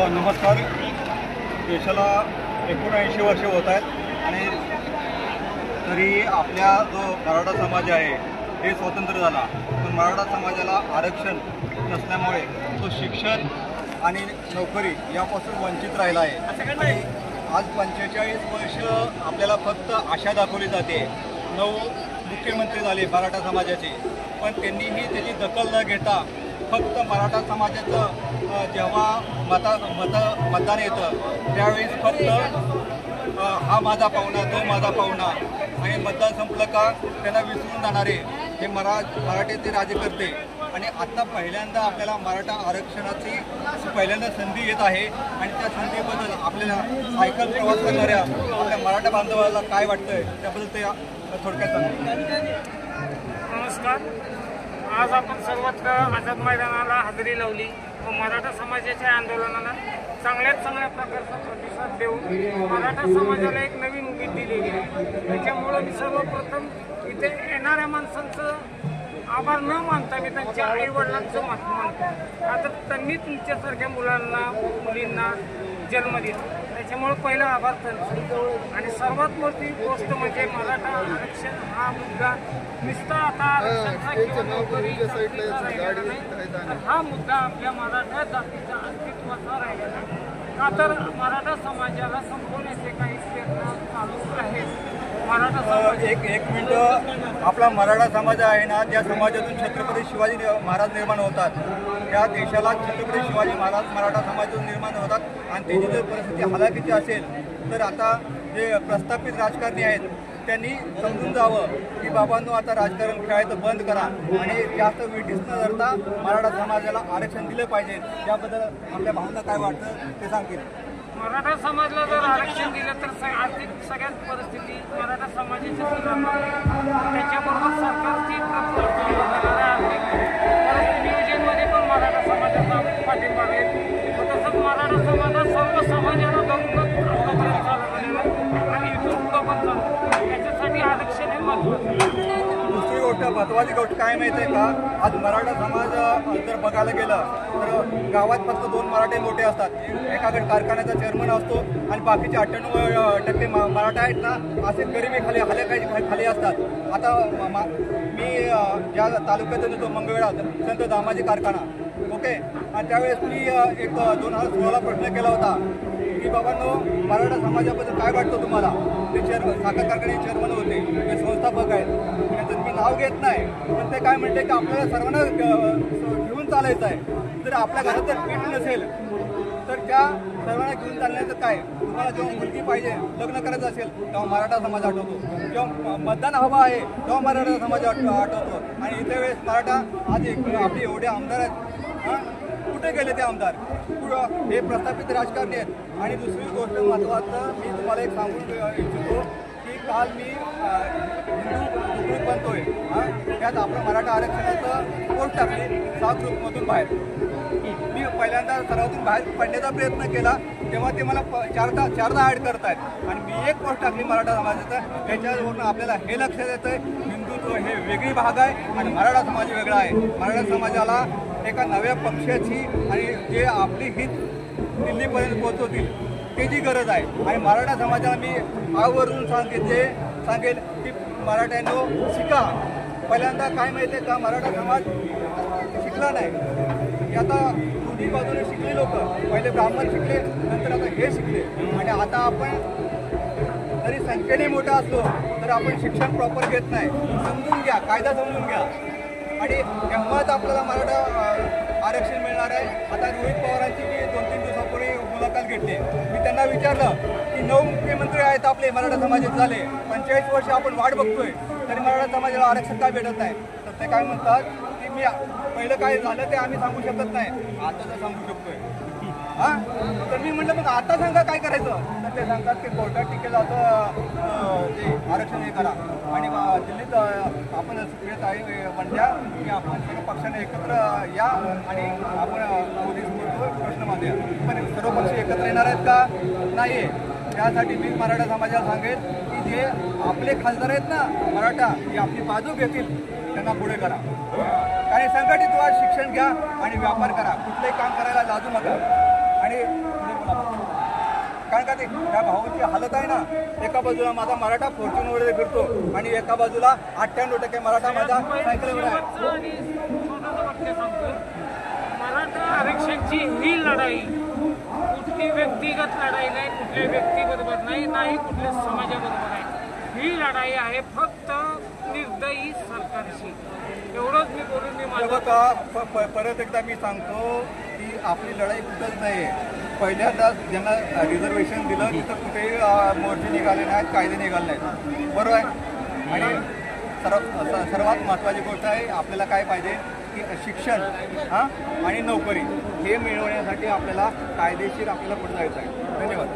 नमस्कार. देशाला 79 वर्ष होत आहेत आणि तरी आपल्या जो मराठा समाज आहे हे स्वतंत्र झाला, पण मराठा समाजाला आरक्षण नसल्यामुळे तो शिक्षण आणि नोकरी यापासून वंचित राहिला आहे. आज 45 वर्ष आपल्याला फक्त आशा दाखवली जाते. 9 मुख्यमंत्री झाले मराठा समाजाचे, पण त्यांनीही त्याची दखल न घेता फक्त मराठा समाजाचं जेव्हा मतदान येतं त्यावेळेस फक्त हा माझा पाहुणा, तो माझा पाहुणा आणि मतदान संपलं का त्यांना विसरून जाणारे हे मराठीचे राज्यकर्ते. आणि आत्ता पहिल्यांदा आपल्याला मराठा आरक्षणाची पहिल्यांदा संधी येत आहे आणि त्या संधीबद्दल आपल्याला सायकल प्रवास करणाऱ्या आपल्या मराठा बांधवाला काय वाटतंय त्याबद्दल ते थोडक्यात सांगू. नमस्कार. आज आपण सर्वत्र आझाद मैदानाला हजेरी लावली व मराठा समाजाच्या आंदोलनाला चांगल्यात चांगल्या प्रकारचा प्रतिसाद देऊन मराठा समाजाला एक नवीन उमेद दिलेली आहे. त्याच्यामुळं मी सर्वप्रथम इथे येणाऱ्या माणसांचं आभार न मानता मी त्यांच्या आईवडिलांचं मानतो. आता त्यांनी तुमच्यासारख्या मुलांना मुलींना जन्म दिला, त्याच्यामुळे पहिला आभार त्यांचा. आणि सर्वात मोठी गोष्ट म्हणजे मराठा आरक्षण हा मुद्दा नुसता आता आरक्षणाचा किंवा नोकरीचा राहिलेला नाही, तर हा मुद्दा आपल्या मराठा जातीच्या अस्तित्वाचा राहिलेला आहे. का तर मराठा समाजाला संपवण्याचे काही प्रयत्न चालू आहेत. मराठा समाज एक मिनिट. आपला मराठा समाज आहे ना, त्या समाजातून छत्रपती शिवाजी महाराज निर्माण होतात. त्या देशाला छत्रपती शिवाजी महाराज मराठा समाजातून निर्माण होतात. आणि त्याची जर परिस्थिती हलाखीची असेल तर आता जे प्रस्थापित राजकारणी आहेत त्यांनी समजून जावं की बाबांनो आता राजकारण खेळायचं बंद करा आणि जास्त विटीस न धरता मराठा समाजाला आरक्षण दिलं पाहिजे. त्याबद्दल आपल्या भावना काय वाटतं ते सांगतील. मराठा समाजाला जर आरक्षण दिलं तर आर्थिक सगळ्याच परिस्थिती मराठा समाजाची सुधारणार. त्याच्याबरोबर सरकारची आर्थिक परिस्थिती नियोजनमध्ये पण मराठा समाजाचा पाठिंबा आहे. तसंच मराठा समाजात सर्व समाजाला धरूनच आतापर्यंत चालवलेला आणि इथून पुढं पण चालू. त्याच्यासाठी आरक्षण हे महत्त्वाचं. दुसरी गोष्ट महत्त्वाची गोष्ट काय माहिती आहे का, आज मराठा समाज जर बघायला गेलं तर गावात फक्त 2 मराठे मोठे असतात. एकाकडे कारखान्याचा चेअरमन असतो आणि बाकीचे 98% मराठा आहेत ना असे गरिबी खाली असतात. आता मी ज्या तालुक्यातून येतो मंगळवेढा संत दामाजी कारखाना, ओके. आणि त्यावेळेस मी एक 2016ला प्रश्न केला होता की बाबांनो मराठा समाजाबद्दल काय वाटतं तुम्हाला. ते साखर कारखान्याचे चेअरमन होते, ते संस्थापक आहेत. त्यांचं मी नाव घेत नाही, पण ते काय म्हणते की आपल्याला सर्वांना घेऊन चालायचं आहे. जर आपल्या घरात जर पीठ नसेल तर त्या सर्वांना घेऊन चालण्याचं काय. तुम्हाला जेव्हा मुलगी पाहिजे, लग्न करायचं असेल तेव्हा मराठा समाज आठवतो, जेव्हा मतदान हवं आहे तेव्हा मराठा समाज आठवतो. आणि इथे वेळेस मराठा आज आपले एवढे आमदार आहेत, कुठे गेले ते आमदार. हे प्रस्थापित राजकारणी आहेत. आणि दुसरी गोष्ट महत्त्वाचं मी तुम्हाला एक सांगू इच्छितो की काल मी हिंदू बनतोय त्यात आपलं मराठा आरक्षणाचं पोस्ट टाकले 6 ग्रुपमधून बाहेर. मी पहिल्यांदा सरावातून बाहेर पडण्याचा प्रयत्न केला तेव्हा ते मला चारदा ॲड करत आहेत. आणि मी एक पोस्ट टाकली मराठा समाजाचं. त्याच्यावरून आपल्याला हे लक्षात येतं आहे हिंदुत्व हे वेगळी भाग आहे आणि मराठा समाज वेगळा आहे. मराठा समाजाला एका नव्या पक्षाची आणि जे आपली हित दिल्लीपर्यंत पोहोचवतील त्याची गरज आहे. आणि मराठा समाजाला मी आवर्जून सांगेल की मराठ्यांनो शिका. पहिल्यांदा काय माहिती आहे का, मराठा समाज शिकला नाही. आता दोन्ही बाजूने शिकले लोक, पहिले ब्राह्मण शिकले, नंतर आता हे शिकले. आणि आता आपण जरी संख्येने मोठा असलो तर आपण शिक्षण प्रॉपर घेत नाही. समजून घ्या, कायदा समजून घ्या आणि तेव्हाच आपल्याला मराठा आरक्षण मिळणार आहे. आता रोहित पवारांची मी 2-3 दिवसापूर्वी मुलाखत घेतली. मी त्यांना विचारलं की 9 मुख्यमंत्री आहेत आपले मराठा समाजात झाले, 45 वर्ष आपण वाट बघतोय तरी मराठा समाजाला आरक्षण काय भेटत नाही. तर ते काय म्हणतात की मी पहिलं काय झालं ते आम्ही सांगू शकत नाही, आता तर सांगू शकतोय. तर मी म्हटलं मग आता सांगा काय करायचं. तर ते सांगतात की कोर्टात टिकेल असं ते आरक्षण हे करा. आणि दिल्लीत आपण सुप्रियत आहे म्हणल्या की आपण सर्व पक्षाने एकत्र या आणि आपण मोदी प्रश्न मांडूया. पण सर्व पक्ष एकत्र येणार आहेत का, नाही आहे. त्यासाठी मी मराठा समाजाला सांगेल की जे आपले खासदार आहेत ना मराठा, ही आपली बाजू घेतील त्यांना पुढे करा. आणि संघटित व्हा, शिक्षण घ्या आणि व्यापार करा. कुठलंही काम करायला लाजू नका. आणि का ते त्या भावांची हालत आहे ना. एका बाजूला माझा मराठा फॉर्च्युनरमध्ये फिरतो आणि एका बाजूला 98% मराठा माझा सायकलवर आहे. आणि छोटंसं वाक्य सांगतो, मराठा आरक्षणची ही लढाई कुठली व्यक्तिगत लढाई नाही, कुठल्या व्यक्तीबरोबर नाही, नाही कुठल्या समाजाबरोबर आहे. ही लढाई आहे फक्त निर्दयी सरकारशी. एवढंच मी बोलून मी माझं परत एकदा मी सांगतो की आपली लढाई कुठंच नाही आहे. पहिल्यांदा ज्यांना रिझर्वेशन दिलं तिथं कुठेही मोर्चे निघाले नाहीत, कायदे निघाले नाहीत, बरोबर आहे. आणि सर्वात महत्त्वाची गोष्ट आहे, आपल्याला काय पाहिजे की शिक्षण आणि नोकरी हे मिळवण्यासाठी आपल्याला कायदेशीर आपल्याला पुढे जायचं आहे. धन्यवाद.